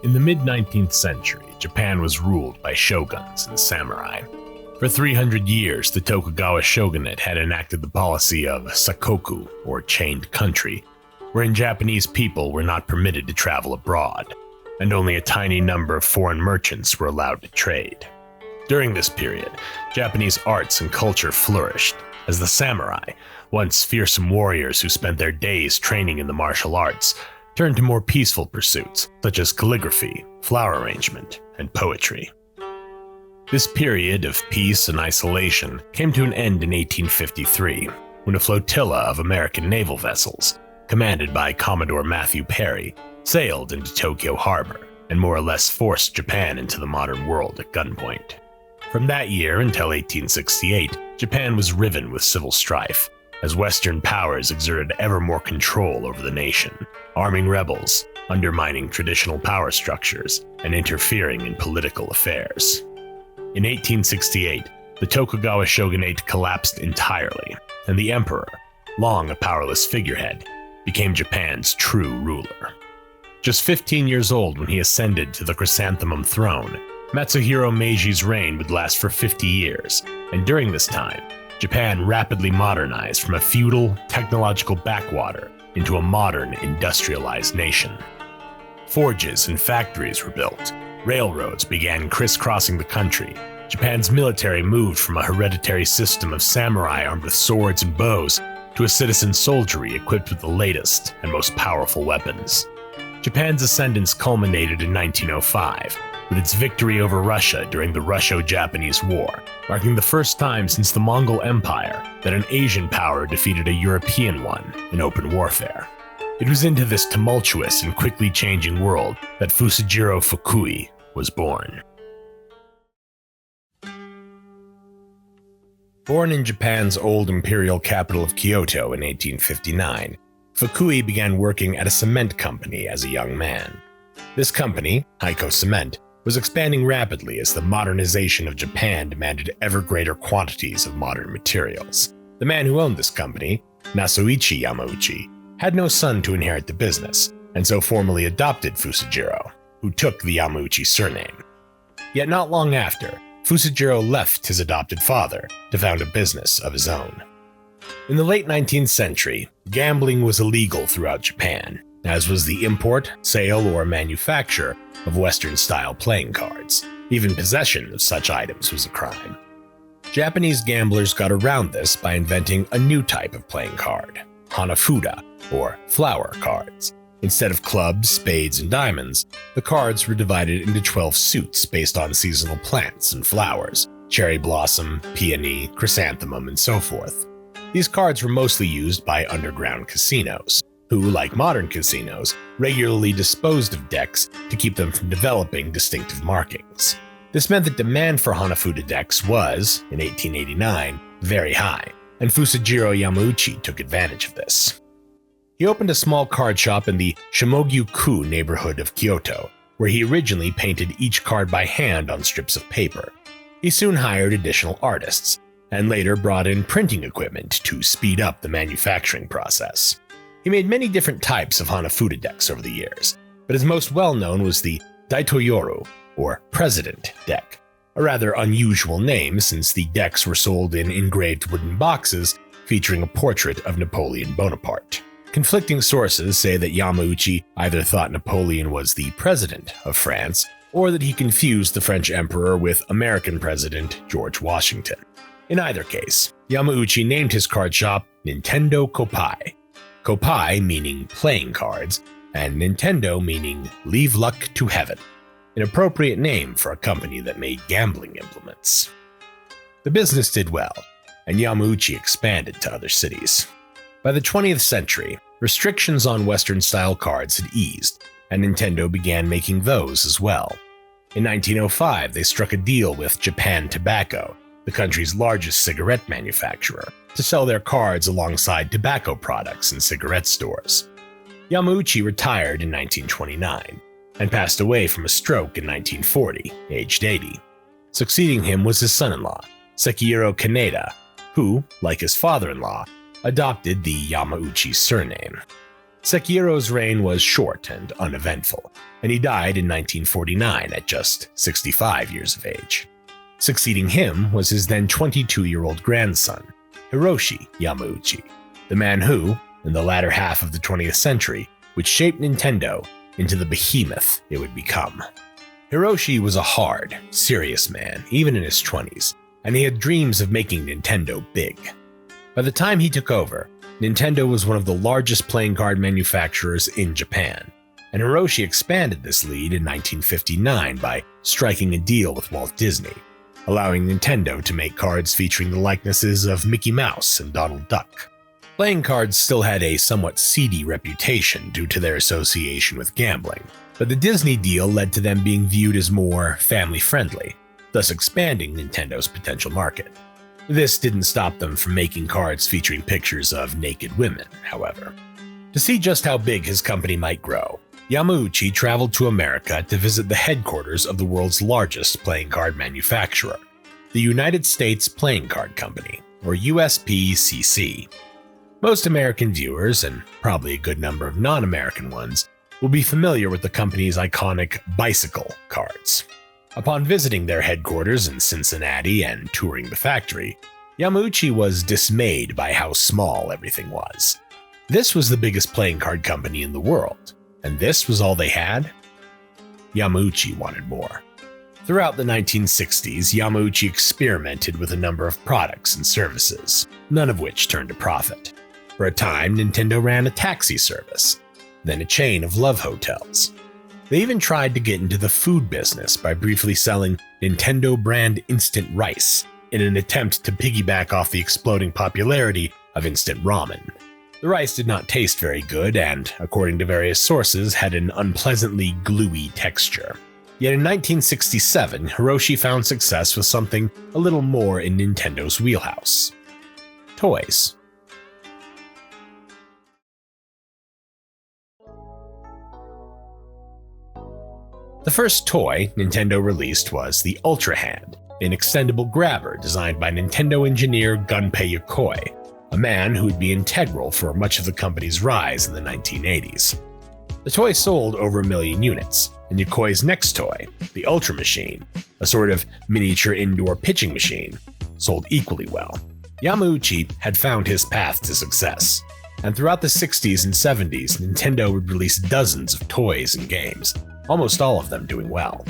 In the mid-19th century, Japan was ruled by shoguns and samurai. For 300 years, the Tokugawa shogunate had enacted the policy of sakoku, or chained country, wherein Japanese people were not permitted to travel abroad, and only a tiny number of foreign merchants were allowed to trade. During this period, Japanese arts and culture flourished, as the samurai, once fearsome warriors who spent their days training in the martial arts, turned to more peaceful pursuits such as calligraphy, flower arrangement, and poetry. This period of peace and isolation came to an end in 1853, when a flotilla of American naval vessels, commanded by Commodore Matthew Perry, sailed into Tokyo Harbor and more or less forced Japan into the modern world at gunpoint. From that year until 1868, Japan was riven with civil strife, as Western powers exerted ever more control over the nation, arming rebels, undermining traditional power structures, and interfering in political affairs. In 1868, the Tokugawa shogunate collapsed entirely, and the emperor, long a powerless figurehead, became Japan's true ruler. Just 15 years old when he ascended to the chrysanthemum throne, Matsuhiro Meiji's reign would last for 50 years, and during this time, Japan rapidly modernized from a feudal, technological backwater into a modern, industrialized nation. Forges and factories were built, railroads began crisscrossing the country, Japan's military moved from a hereditary system of samurai armed with swords and bows to a citizen soldiery equipped with the latest and most powerful weapons. Japan's ascendance culminated in 1905, with its victory over Russia during the Russo-Japanese War, marking the first time since the Mongol Empire that an Asian power defeated a European one in open warfare. It was into this tumultuous and quickly changing world that Fusajiro Fukui was born. Born in Japan's old imperial capital of Kyoto in 1859, Fukui began working at a cement company as a young man. This company, Heiko Cement, was expanding rapidly as the modernization of Japan demanded ever greater quantities of modern materials. The man who owned this company, Hiroshi Yamauchi, had no son to inherit the business, and so formally adopted Fusajiro, who took the Yamauchi surname. Yet not long after, Fusajiro left his adopted father to found a business of his own. In the late 19th century, gambling was illegal throughout Japan, as was the import, sale, or manufacture of Western-style playing cards. Even possession of such items was a crime. Japanese gamblers got around this by inventing a new type of playing card, hanafuda, or flower cards. Instead of clubs, spades, and diamonds, the cards were divided into 12 suits based on seasonal plants and flowers, cherry blossom, peony, chrysanthemum, and so forth. These cards were mostly used by underground casinos, who, like modern casinos, regularly disposed of decks to keep them from developing distinctive markings. This meant that demand for hanafuda decks was, in 1889, very high, and Fusajiro Yamauchi took advantage of this. He opened a small card shop in the Shimogyu-ku neighborhood of Kyoto, where he originally painted each card by hand on strips of paper. He soon hired additional artists, and later brought in printing equipment to speed up the manufacturing process. He made many different types of hanafuda decks over the years, but his most well-known was the Daitoyoru, or President deck, a rather unusual name since the decks were sold in engraved wooden boxes featuring a portrait of Napoleon Bonaparte. Conflicting sources say that Yamauchi either thought Napoleon was the president of France, or that he confused the French emperor with American President George Washington. In either case, Yamauchi named his card shop Nintendo Koppai. Koppai meaning playing cards, and Nintendo meaning leave luck to heaven, an appropriate name for a company that made gambling implements. The business did well, and Yamauchi expanded to other cities. By the 20th century, restrictions on Western-style cards had eased, and Nintendo began making those as well. In 1905, they struck a deal with Japan Tobacco, the country's largest cigarette manufacturer, to sell their cards alongside tobacco products in cigarette stores. Yamauchi retired in 1929 and passed away from a stroke in 1940, aged 80. Succeeding him was his son-in-law, Sekihiro Kaneda, who, like his father-in-law, adopted the Yamauchi surname. Sekiro's reign was short and uneventful, and he died in 1949 at just 65 years of age. Succeeding him was his then 22-year-old grandson, Hiroshi Yamauchi, the man who, in the latter half of the 20th century, would shape Nintendo into the behemoth it would become. Hiroshi was a hard, serious man, even in his 20s, and he had dreams of making Nintendo big. By the time he took over, Nintendo was one of the largest playing card manufacturers in Japan, and Hiroshi expanded this lead in 1959 by striking a deal with Walt Disney, allowing Nintendo to make cards featuring the likenesses of Mickey Mouse and Donald Duck. Playing cards still had a somewhat seedy reputation due to their association with gambling, but the Disney deal led to them being viewed as more family-friendly, thus expanding Nintendo's potential market. This didn't stop them from making cards featuring pictures of naked women, however. To see just how big his company might grow, Yamauchi traveled to America to visit the headquarters of the world's largest playing card manufacturer, the United States Playing Card Company, or USPCC. Most American viewers, and probably a good number of non-American ones, will be familiar with the company's iconic bicycle cards. Upon visiting their headquarters in Cincinnati and touring the factory, Yamauchi was dismayed by how small everything was. This was the biggest playing card company in the world, and this was all they had? Yamauchi wanted more. Throughout the 1960s, Yamauchi experimented with a number of products and services, none of which turned a profit. For a time, Nintendo ran a taxi service, then a chain of love hotels. They even tried to get into the food business by briefly selling Nintendo brand instant rice in an attempt to piggyback off the exploding popularity of instant ramen. The rice did not taste very good and, according to various sources, had an unpleasantly gluey texture. Yet in 1967, Hiroshi found success with something a little more in Nintendo's wheelhouse: toys. The first toy Nintendo released was the Ultra Hand, an extendable grabber designed by Nintendo engineer Gunpei Yokoi, a man who would be integral for much of the company's rise in the 1980s. The toy sold over 1 million units, and Yokoi's next toy, the Ultra Machine, a sort of miniature indoor pitching machine, sold equally well. Yamauchi had found his path to success, and throughout the 60s and 70s, Nintendo would release dozens of toys and games, almost all of them doing well.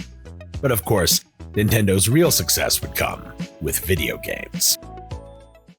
But of course, Nintendo's real success would come with video games.